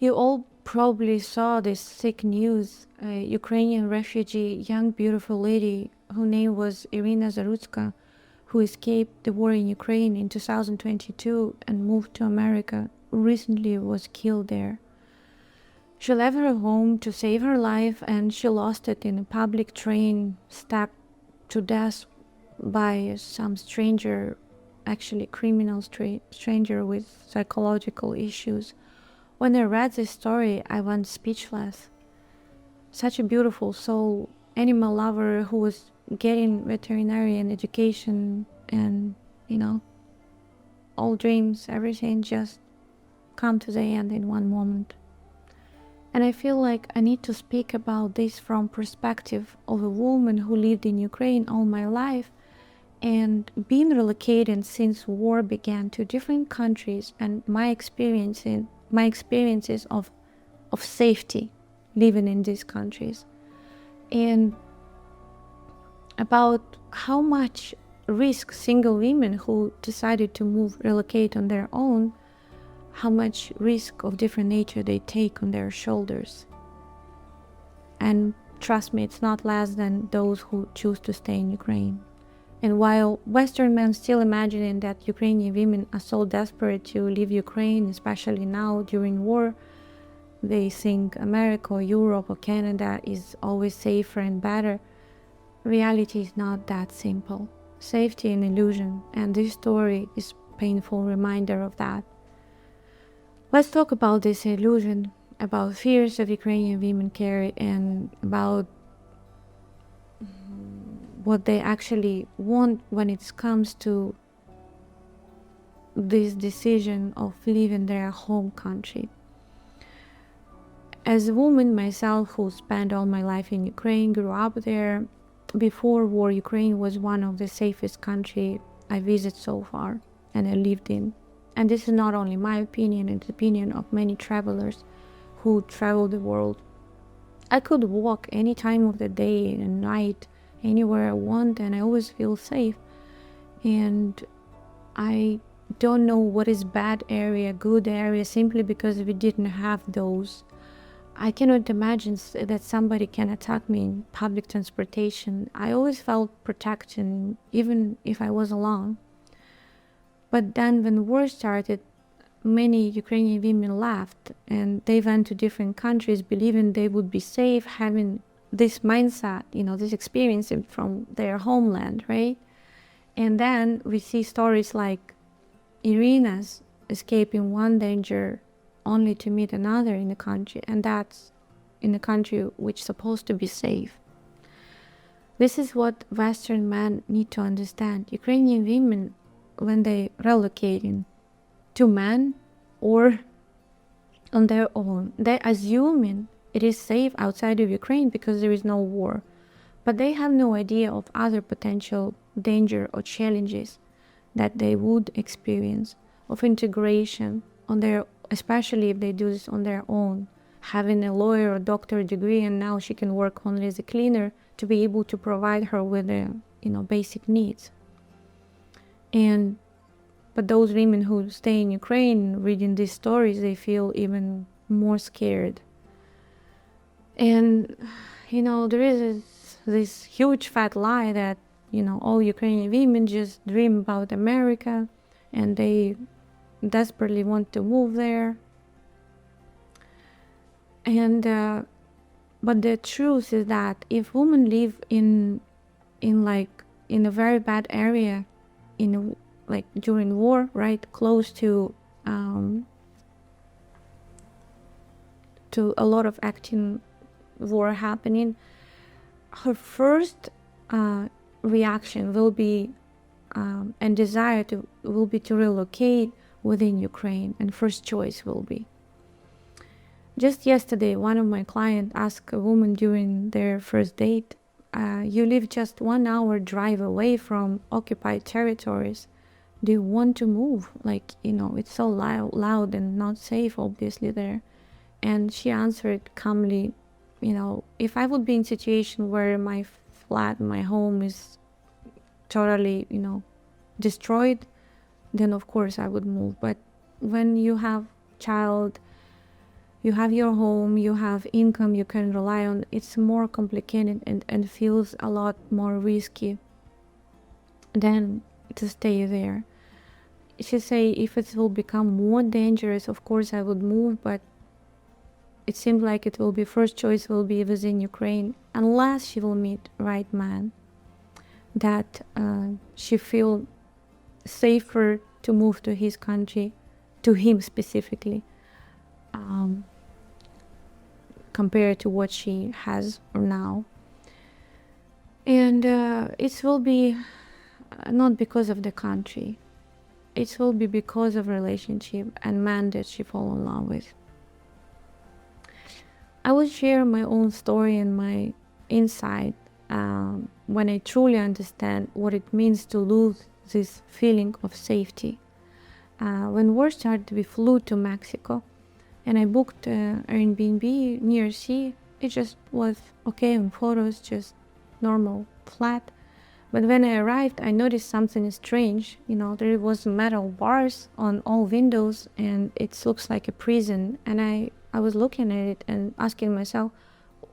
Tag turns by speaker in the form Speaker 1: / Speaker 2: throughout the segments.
Speaker 1: You all probably saw this sick news. A Ukrainian refugee, young beautiful lady, whose name was Irina Zarutska, who escaped the war in Ukraine in 2022 and moved to America, recently was killed there. She left her home to save her life, and she lost it in a public train, stabbed to death by some stranger, actually criminal stranger with psychological issues. When I read this story, I went speechless. Such a beautiful soul, animal lover who was getting veterinarian education and, all dreams, everything just come to the end in one moment. And I feel like I need to speak about this from perspective of a woman who lived in Ukraine all my life and been relocated since war began to different countries, and my experiences of safety living in these countries, and about how much risk single women who decided to relocate on their own, how much risk of different nature they take on their shoulders. And trust me, it's not less than those who choose to stay in Ukraine. And while Western men still imagining that Ukrainian women are so desperate to leave Ukraine, especially now during war, they think America or Europe or Canada is always safer and better. Reality is not that simple. Safety an illusion, and this story is a painful reminder of that. Let's talk about this illusion, about fears of Ukrainian women carry, and about what they actually want when it comes to this decision of leaving their home country. As a woman myself who spent all my life in Ukraine, grew up there, before war Ukraine was one of the safest countries I visited so far and I lived in. And this is not only my opinion, it's the opinion of many travelers who travel the world. I could walk any time of the day and night, anywhere I want, and I always feel safe. And I don't know what is bad area, good area, simply because we didn't have those. I cannot imagine that somebody can attack me in public transportation. I always felt protected, even if I was alone. But then when war started, many Ukrainian women left and they went to different countries believing they would be safe, having this mindset, this experience from their homeland, right? And then we see stories like Irina's escaping one danger only to meet another in the country, and that's in a country which is supposed to be safe. This is what Western men need to understand. Ukrainian women, when they relocating to men or on their own, they assuming it is safe outside of Ukraine because there is no war, but they have no idea of other potential danger or challenges that they would experience, of integration on their, especially if they do this on their own, having a lawyer or doctor degree, and now she can work only as a cleaner to be able to provide her with the basic needs. But those women who stay in Ukraine reading these stories, they feel even more scared. And there is this huge fat lie that all Ukrainian women just dream about America and they desperately want to move there. And but the truth is that if women live in a very bad area, during war, right, close to a lot of active war happening, her first reaction will be and desire will be to relocate within Ukraine, and first choice will be. Just yesterday, one of my clients asked a woman during their first date, you live just 1 hour drive away from occupied territories. Do you want to move? It's so loud and not safe, obviously, there. And she answered calmly, if I would be in a situation where my flat, my home is totally, destroyed, then of course I would move. But when you have child, You have your home, you have income you can rely on. It's more complicated and feels a lot more risky than to stay there. She say if it will become more dangerous, of course I would move, but it seems like it will be first choice will be within Ukraine, unless she will meet right man that she feel safer to move to his country, to him specifically, compared to what she has now. And it will be not because of the country. It will be because of relationship and man that she fall in love with. I will share my own story and my insight when I truly understand what it means to lose this feeling of safety. When war started, we flew to Mexico, and I booked Airbnb near sea. It just was okay on photos, just normal flat. But when I arrived, I noticed something strange. There was metal bars on all windows, and it looks like a prison. And I was looking at it and asking myself,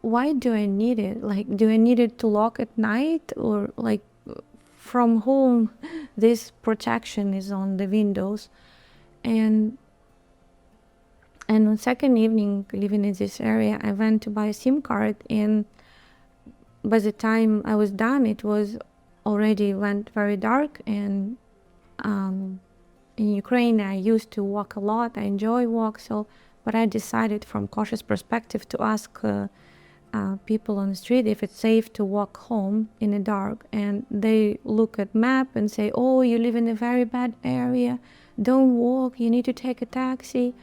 Speaker 1: why do I need it? Like, do I need it to lock at night, or like from home this protection is on the windows? And on the second evening living in this area, I went to buy a SIM card, and by the time I was done, it was already went very dark. And in Ukraine I used to walk a lot. I enjoy walk, but I decided from cautious perspective to ask people on the street if it's safe to walk home in the dark, and they look at map and say, oh, you live in a very bad area, don't walk, you need to take a taxi.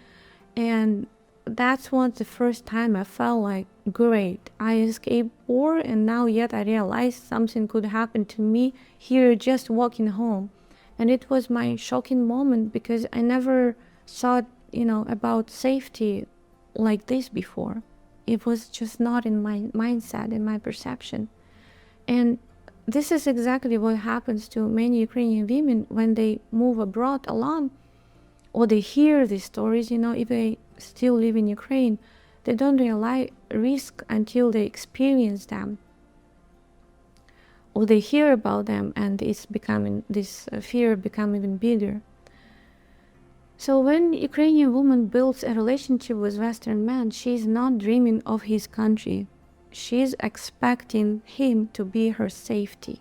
Speaker 1: And that's what the first time I felt like, great, I escaped war, and now yet I realized something could happen to me here just walking home. And it was my shocking moment, because I never thought about safety like this before. It was just not in my mindset, in my perception. And this is exactly what happens to many Ukrainian women when they move abroad alone, or they hear these stories. If they still live in Ukraine, they don't realize risk until they experience them, or they hear about them, and it's becoming this fear become even bigger. So when Ukrainian woman builds a relationship with Western man, she's not dreaming of his country. She's expecting him to be her safety.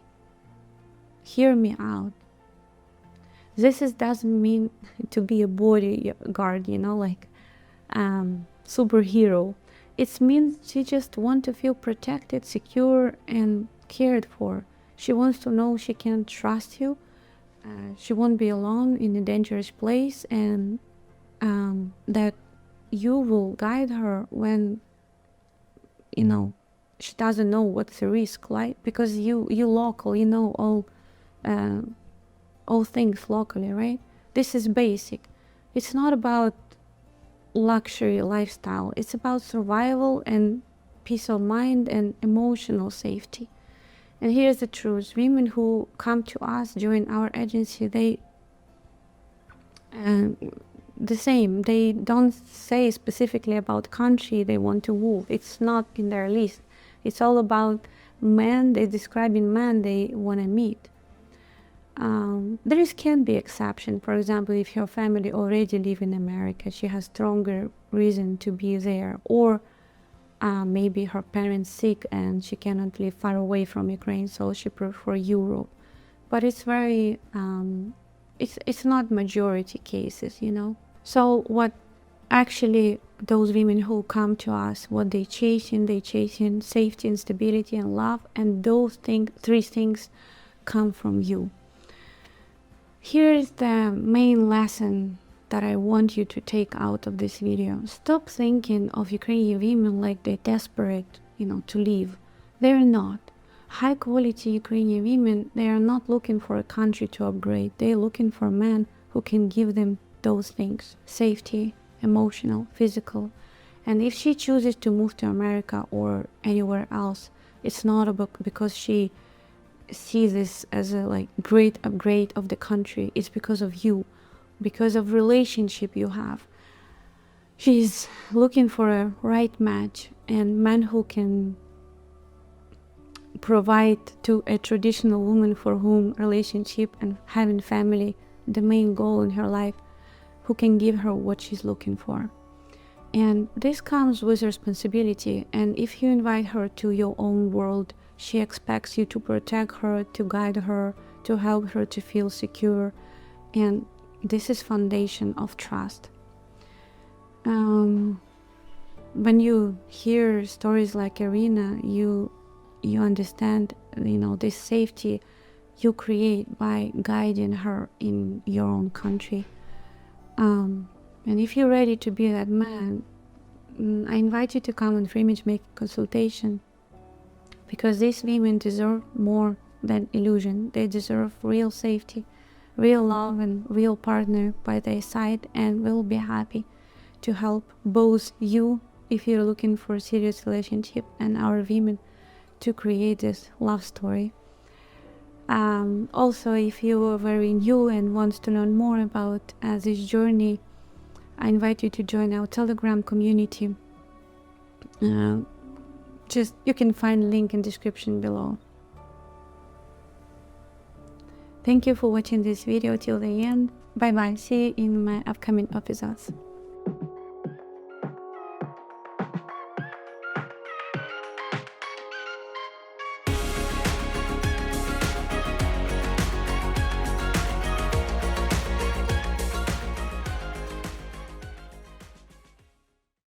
Speaker 1: Hear me out. This doesn't mean to be a bodyguard, like superhero. It means she just wants to feel protected, secure, and cared for. She wants to know she can trust you. She won't be alone in a dangerous place, and that you will guide her when she doesn't know what's the risk, like, because you local, all things locally, right? This is basic. It's not about luxury lifestyle. It's about survival and peace of mind and emotional safety. And here's the truth: women who come to us during our agency, they the same. They don't say specifically about country they want to move. It's not in their list. It's all about men. They describing men they want to meet. There can be exception. For example, if your family already live in America, she has stronger reason to be there, or maybe her parents sick and she cannot live far away from Ukraine, so she prefer Europe. But it's very it's not majority cases, So what actually those women who come to us, what they chasing safety and stability and love, and those three things come from you. Here is the main lesson that I want you to take out of this video. Stop thinking of Ukrainian women like they're desperate, to leave. They're not. High quality Ukrainian women, they are not looking for a country to upgrade. They're looking for men who can give them those things: safety, emotional, physical. And if she chooses to move to America or anywhere else, it's not about because she sees this as a great upgrade of the country. It's because of you, because of relationship you have. She's looking for a right match, and man who can provide to a traditional woman for whom relationship and having family the main goal in her life, who can give her what she's looking for. And this comes with responsibility, and if you invite her to your own world, she expects you to protect her, to guide her, to help her to feel secure, and this is foundation of trust. When you hear stories like Irina, you understand, this safety you create by guiding her in your own country. And if you're ready to be that man, I invite you to come on free matchmaking consultation, because these women deserve more than illusion. They deserve real safety, real love, and real partner by their side, and will be happy to help both you, if you're looking for a serious relationship, and our women to create this love story. Also, if you are very new and wants to learn more about this journey, I invite you to join our Telegram community. You can find link in description below. Thank you for watching this video till the end. Bye bye. See you in my upcoming episodes.